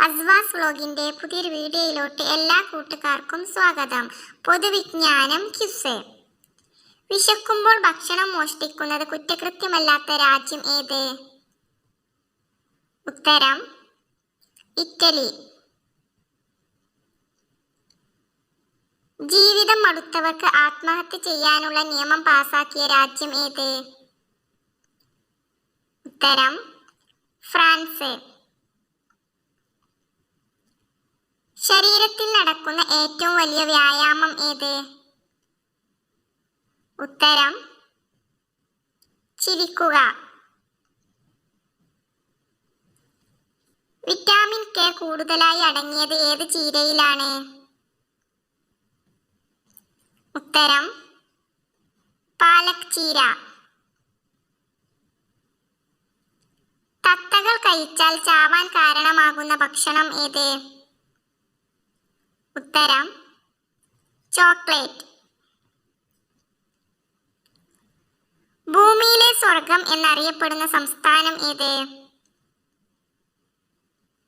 അസ്വാസ് വ്ലോഗിന്റെ പുതിയൊരു വീഡിയോയിലോട്ട് എല്ലാ കൂട്ടുകാർക്കും സ്വാഗതം. പൊതുവിജ്ഞാനം ക്വിസ്. വിശക്കുമ്പോൾ ഭക്ഷണം മോഷ്ടിക്കുന്നത് കുറ്റകൃത്യമല്ലാത്ത രാജ്യം ഏത്? ഉത്തരം ഇറ്റലി. ജീവിതം മടുത്തവർക്ക് ആത്മഹത്യ ചെയ്യാനുള്ള നിയമം പാസാക്കിയ രാജ്യം ഏത്? ഉത്തരം ഫ്രാൻസ്. ശരീരത്തിൽ നടക്കുന്ന ഏറ്റവും വലിയ വ്യായാമം ഏത്? ഉത്തരം ചിരിക്കുക. വിറ്റാമിൻ കെ കൂടുതലായി അടങ്ങിയത് ഏത് ചീരയിലാണ്? ഉത്തരം പാലക് ചീര. തത്തകൾ കഴിച്ചാൽ ചാവാൻ കാരണമാകുന്ന ഭക്ഷണം ഏത്? ഉത്തരം ചോക്ലേറ്റ്. ഭൂമിയിലെ സ്വർഗം എന്നറിയപ്പെടുന്ന സംസ്ഥാനം ഏത്?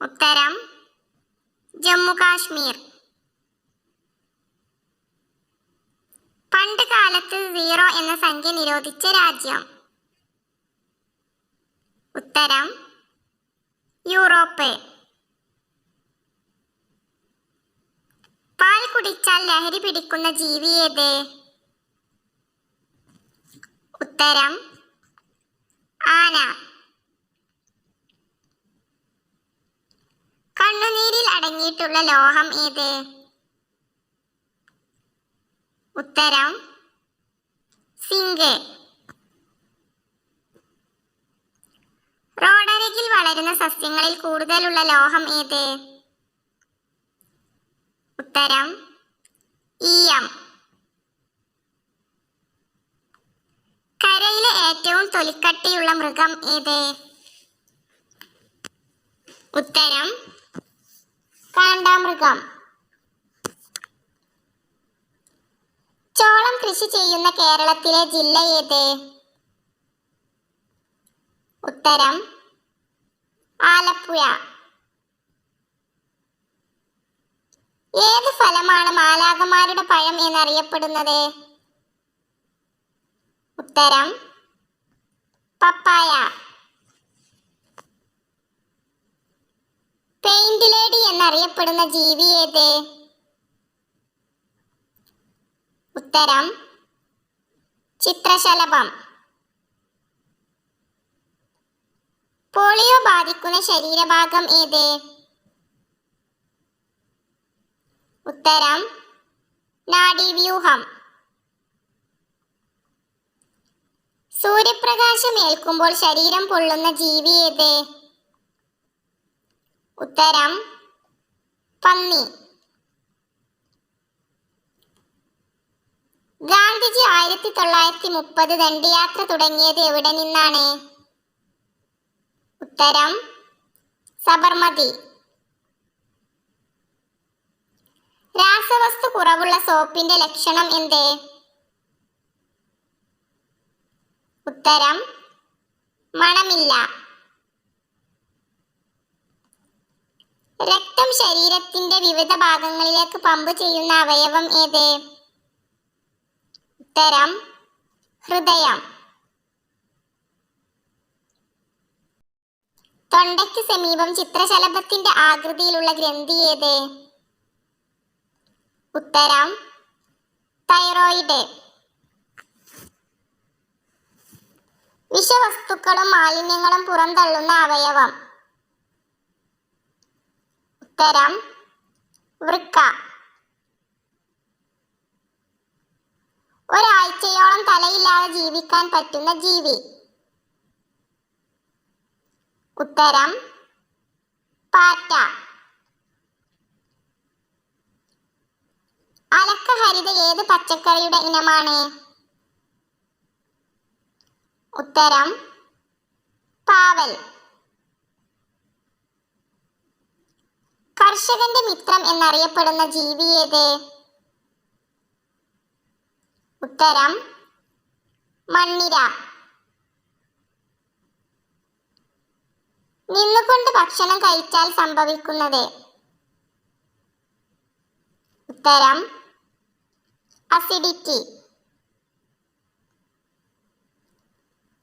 ഉത്തരം ജമ്മു കാശ്മീർ. പണ്ട് കാലത്ത് 0 എന്ന സംഖ്യ നിരോധിച്ച രാജ്യം? ഉത്തരം യൂറോപ്പ്. പാൽ കുടിച്ചാൽ ലഹരി പിടിക്കുന്ന ജീവി ഏത്? ഉത്തരം ആന. കണ്ണുനീരിൽ അടങ്ങിയിട്ടുള്ള ലോഹം ഏത്? ഉത്തരം സിങ്ക്. റോഡരികിൽ വളരുന്ന സസ്യങ്ങളിൽ കൂടുതലുള്ള ലോഹം ഏത്? ഉത്തരം ഈയം. കരയിലെ ഏറ്റവും തൊലിക്കട്ടിയുള്ള മൃഗം ഏത്? ഉത്തരം കാണ്ടാമൃഗം. ചോളം കൃഷി ചെയ്യുന്ന കേരളത്തിലെ ജില്ല ഏത്? ഉത്തരം ആലപ്പുഴ. ഏത് ഫലമാണ് മാലാഖമാരുടെ പഴം എന്നറിയപ്പെടുന്നത്? ഉത്തരം പപ്പായ. പെയിന്റ് ലേഡി എന്നറിയപ്പെടുന്ന ജീവി ഏത്? ഉത്തരം ചിത്രശലഭം. പോളിയോ ബാധിക്കുന്ന ശരീരഭാഗം ഏത്? ഉത്തരം നാഡീവ്യൂഹം. സൂര്യപ്രകാശം ഏൽക്കുമ്പോൾ ശരീരം പൊള്ളുന്ന ജീവി ഏത്? ഉത്തരം പന്നി. ഗാന്ധിജി 1930 ദണ്ഡിയാത്ര തുടങ്ങിയത് എവിടെ നിന്നാണ്? ഉത്തരം സബർമതി. രാസവസ്തു കുറവുള്ള സോപ്പിന്റെ ലക്ഷണം എന്ത്? ഉത്തരം മണമില്ല. രക്തം ശരീരത്തിന്റെ വിവിധ ഭാഗങ്ങളിലേക്ക് പമ്പ് ചെയ്യുന്ന അവയവം ഏത്? ഉത്തരം ഹൃദയം. തൊണ്ടയ്ക്ക് സമീപം ചിത്രശലഭത്തിന്റെ ആകൃതിയിലുള്ള ഗ്രന്ഥി ഏത്? ഉത്തരം തൈറോയിഡ്. വിഷവസ്തുക്കളും മാലിന്യങ്ങളും പുറന്തള്ളുന്ന അവയവം? ഉത്തരം വൃക്ക. ഒരാഴ്ചയോളം തലയില്ലാതെ ജീവിക്കാൻ പറ്റുന്ന ജീവി? ഉത്തരം പാറ്റ. അലക്കഹരിത ഏത് പച്ചക്കറിയുടെ ഇനമാണ്? ഉത്തരം പാവൽ. കർഷകന്റെ മിത്രം എന്നറിയപ്പെടുന്ന ജീവി ഏത്? ഉത്തരം മണ്ണിര. നിന്നുകൊണ്ട് ഭക്ഷണം കഴിച്ചാൽ സംഭവിക്കുന്നത്? ഉത്തരം അസിഡിറ്റി.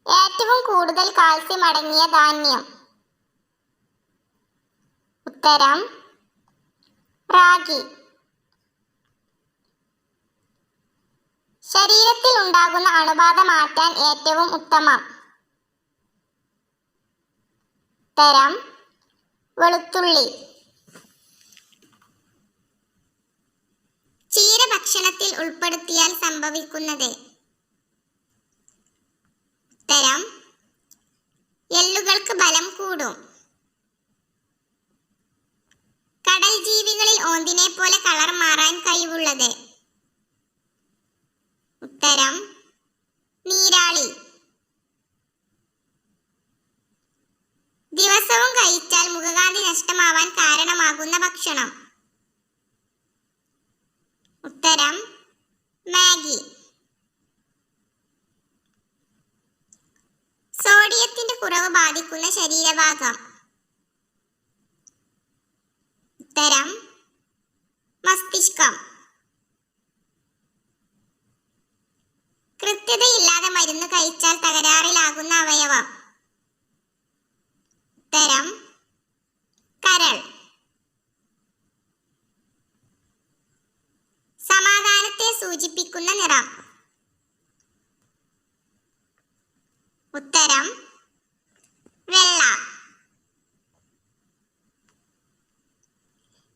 ഏറ്റവും കൂടുതൽ കാൽസ്യം അടങ്ങിയ ധാന്യം? ഉത്തരം റാഗി. ശരീരത്തിൽ ഉണ്ടാകുന്ന അണുബാധ മാറ്റാൻ ഏറ്റവും ഉത്തമം? ഉത്തരം വെളുത്തുള്ളി. ചീര ഭക്ഷണത്തിൽ ഉൾപ്പെടുത്തിയാൽ സംഭവിക്കുന്നത്? ഉത്തരം എല്ലുകൾക്ക് ബലം കൂടും. കടൽ ജീവികളിൽ ഓന്തിനെ പോലെ കളർ മാറാൻ കഴിവുള്ളത്? ഉത്തരം നീരാളി. ദിവസവും കഴിച്ചാൽ മുഖകാന്തി നഷ്ടമാവാൻ കാരണമാകുന്ന ഭക്ഷണം? ഉത്തരം മാഗി. സോഡിയത്തിന്റെ കുറവ് ബാധിക്കുന്ന ശരീരഭാഗം? ഉത്തരം മസ്തിഷ്കം. കൃത്യതയില്ലാതെ മരുന്ന് കഴിച്ചാൽ തകരാറിലാകുന്ന അവയവം? ഉത്തരം കരൾ. സമാധാനത്തെ സൂചിപ്പിക്കുന്ന നിറം? ഉത്തരം വെള്ള.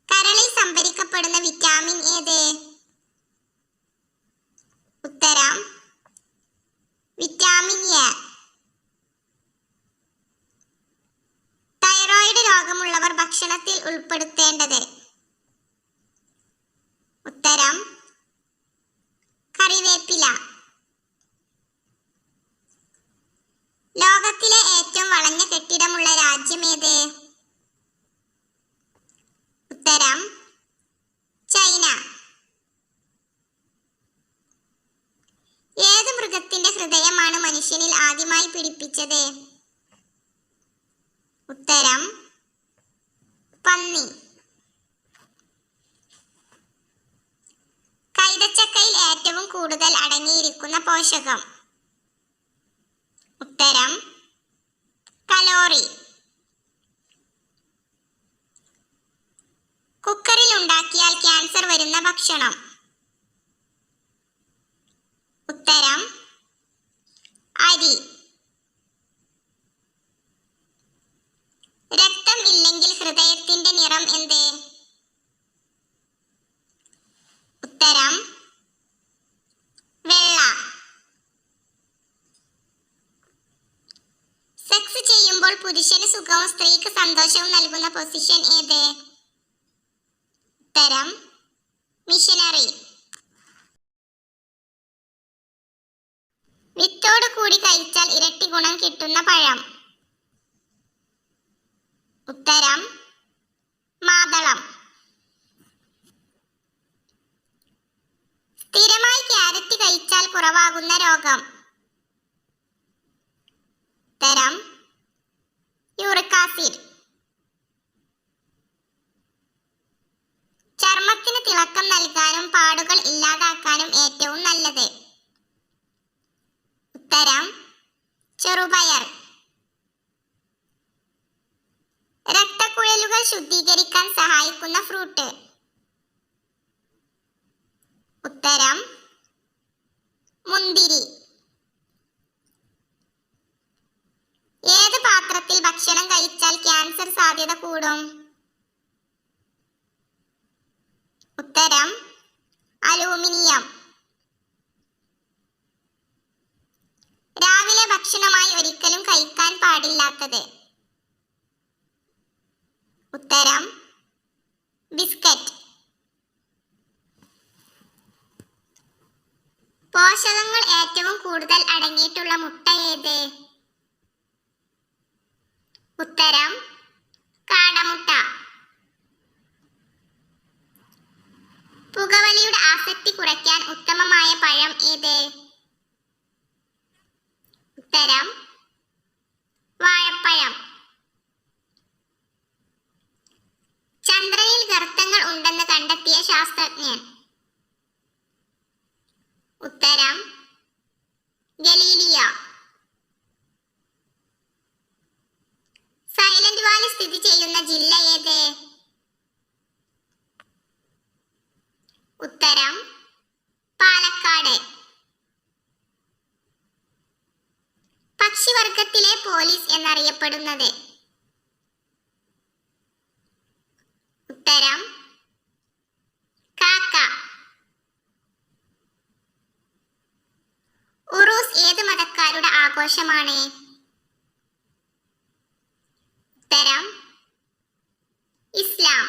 കരളിൽ സംഭരിക്കപ്പെടുന്ന വിറ്റാമിൻ ഏത്? ഉത്തരം വിറ്റാമിൻ എ. തൈറോയിഡ് രോഗമുള്ളവർ ഭക്ഷണത്തിൽ ഉൾപ്പെടുത്തേണ്ടത്? ഉത്തരം കറിവേപ്പില. ലോകത്തിലെ ഏറ്റവും വളഞ്ഞ കെട്ടിടമുള്ള രാജ്യം ഏത്? ഉത്തരം ചൈന. ഏത് മൃഗത്തിന്റെ ഹൃദയമാണ് മനുഷ്യനിൽ ആദ്യമായി പിടിപ്പിച്ചത്? ഉത്തരം പന്നി. കൈതച്ചക്കയിൽ ഏറ്റവും കൂടുതൽ അടങ്ങിയിരിക്കുന്ന പോഷകം? ഉത്തരം കലോറി. കുക്കറിൽ ഉണ്ടാക്കിയാൽ ക്യാൻസർ വരുന്ന ഭക്ഷണം? ഉത്തരം അരി. രക്തം ഇല്ലെങ്കിൽ ഹൃദയത്തിന്റെ നിറം എന്ത്? ഉത്തരം വെള്ള. സെക്സ് ചെയ്യുമ്പോൾ പുരുഷന് സുഖവും സ്ത്രീക്ക് സന്തോഷവും നൽകുന്ന പൊസിഷൻ ഏത്? ഉത്തരം മിഷനറി. വിത്തോട് കൂടി കഴിച്ചാൽ ഇരട്ടി ഗുണം കിട്ടുന്ന പഴം? ഉത്തരം മാതളം. സ്ഥിരമായി ക്യാരറ്റ് കഴിച്ചാൽ കുറവാകുന്ന രോഗം? ഉത്തരം യൂറിക് ആസിഡ്. ചർമ്മത്തിന് തിളക്കം നൽകാനും പാടുകൾ ഇല്ലാതാക്കാനും ഏറ്റവും നല്ലത്? ഉത്തരം ചെറുപയർ. രക്തക്കുഴലുകൾ ശുദ്ധീകരിക്കാൻ സഹായിക്കുന്ന ഫ്രൂട്ട്? ഉത്തരം മുന്തിരി. ഏത് പാത്രത്തിൽ ഭക്ഷണം കഴിച്ചാൽ ക്യാൻസർ സാധ്യത കൂടും? ഉത്തരം അലൂമിനിയം. രാവിലെ ഭക്ഷണമായി ഒരിക്കലും കഴിക്കാൻ പാടില്ലാത്തത്? ഉത്തരം ബിസ്ക്കറ്റ്. പോഷകങ്ങൾ ഏറ്റവും കൂടുതൽ അടങ്ങിയിട്ടുള്ള മുട്ട ഏത്? ഉത്തരം കാടമുട്ട. പുകവലിയുടെ ആസക്തി കുറയ്ക്കാൻ ഉത്തമമായ പഴം ഏത്? ഉത്തരം വാഴപ്പഴം. എന്നറിയപ്പെടുന്നത്? ഉത്തരം കാക്ക. ഉറൂസ് ഏത് മതക്കാരുടെ ആഘോഷമാണ്? ഉത്തരം ഇസ്ലാം.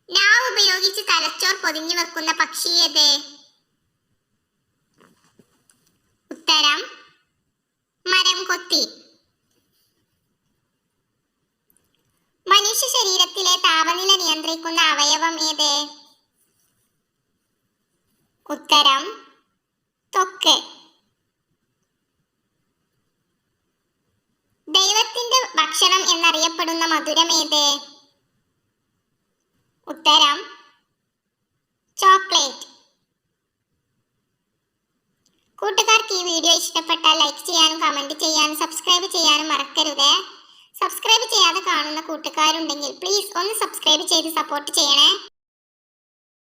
നാവ് ഉപയോഗിച്ച് തലച്ചോർ പൊതിഞ്ഞു വെക്കുന്ന പക്ഷി ഏത്? ഉത്തരം മരംകൊത്തി. മനുഷ്യ ശരീരത്തിലെ താപനില നിയന്ത്രിക്കുന്ന അവയവം ഏത്? ഉത്തരം ത്വക്ക്. ദൈവത്തിന്റെ ഭക്ഷണം എന്നറിയപ്പെടുന്ന മധുരം ഏത്? ഉത്തരം ചോക്ലേറ്റ്. കൂട്ടുകാർക്ക് ഈ വീഡിയോ ഇഷ്ടപ്പെട്ടാൽ ലൈക്ക് ചെയ്യാനും കമന്റ് ചെയ്യാനും സബ്സ്ക്രൈബ് ചെയ്യാനും മറക്കരുത്. സബ്സ്ക്രൈബ് ചെയ്യാതെ കാണുന്ന കൂട്ടുകാരുണ്ടെങ്കിൽ പ്ലീസ് ഒന്ന് സബ്സ്ക്രൈബ് ചെയ്ത് സപ്പോർട്ട് ചെയ്യണേ.